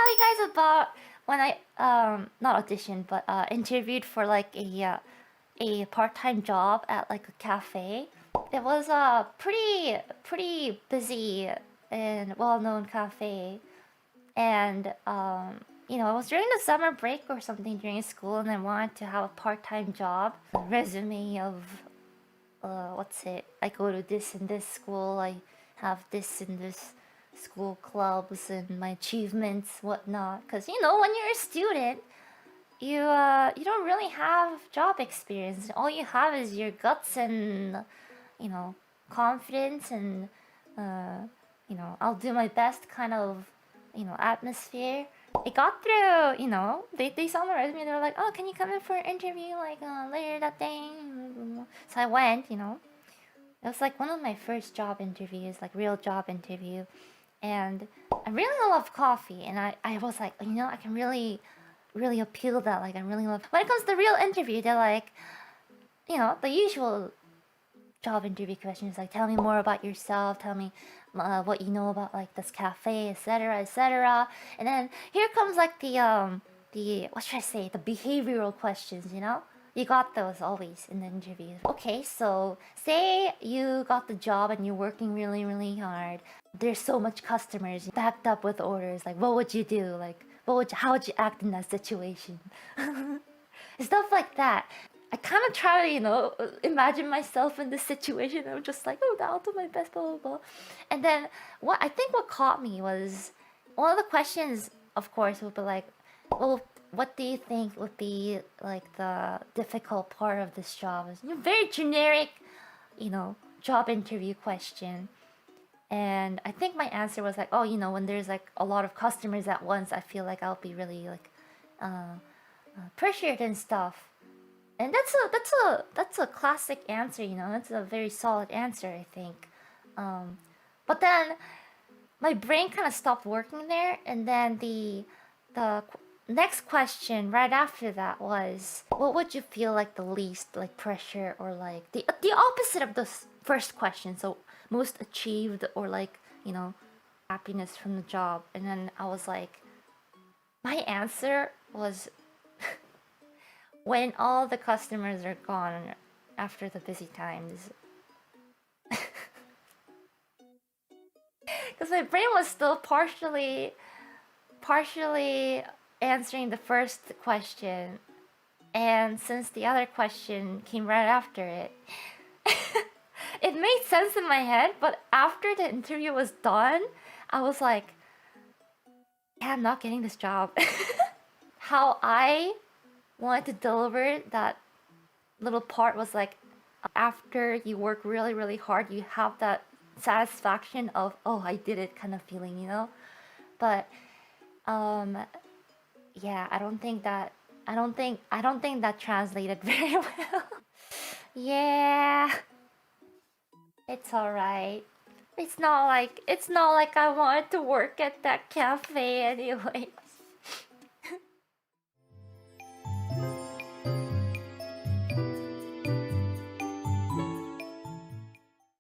tell you guys about when I not auditioned but interviewed for like a part-time job at like a cafe. It was a pretty busy and well-known cafe, and it was during the summer break or something during school, and I wanted to have a part-time job. Resume of what's it? I go to this and this school. I have this and this school clubs and my achievements, whatnot. Because when you're a student, you don't really have job experience. All you have is your guts and confidence and I'll do my best kind of atmosphere. It got through. They saw my resume. They were like, "Oh, can you come in for an interview like later that day?" So I went. It was like one of my first job interviews, like real job interview, and I really love coffee, and I was like, I can really appeal that. Like I really love when it comes to the real interview. They're like, the usual job interview questions like, tell me more about yourself, tell me what you know about like this cafe, etc., etc. And then here comes like the what should I say, the behavioral questions. You got those always in the interviews. Okay, so say you got the job and you're working really hard. There's so much customers backed up with orders. Like, what would you do? Like, how would you act in that situation? Stuff like that. I kind of try to, imagine myself in this situation. I'm just like, oh, I'll do my best, blah, blah, blah. And then what caught me was one of the questions, of course, would be like, well, what do you think would be like the difficult part of this job? It's a very generic, job interview question. And I think my answer was like, oh, when there's like a lot of customers at once, I feel like I'll be really like pressured and stuff. And that's a classic answer, That's a very solid answer, I think. But then my brain kind of stopped working there, and then the next question right after that was, what would you feel like the least like pressure, or like the opposite of the first question? So most achieved, or like happiness from the job. And then I was like, my answer was when all the customers are gone after the busy times. Because my brain was still partially answering the first question, and since the other question came right after it, it made sense in my head. But after the interview was done, I was like, yeah, I'm not getting this job. How I wanted to deliver that little part was like, after you work really hard, you have that satisfaction of, oh, I did it kind of feeling, But yeah, I don't think that translated very well. Yeah, it's alright. It's not like I wanted to work at that cafe anyway.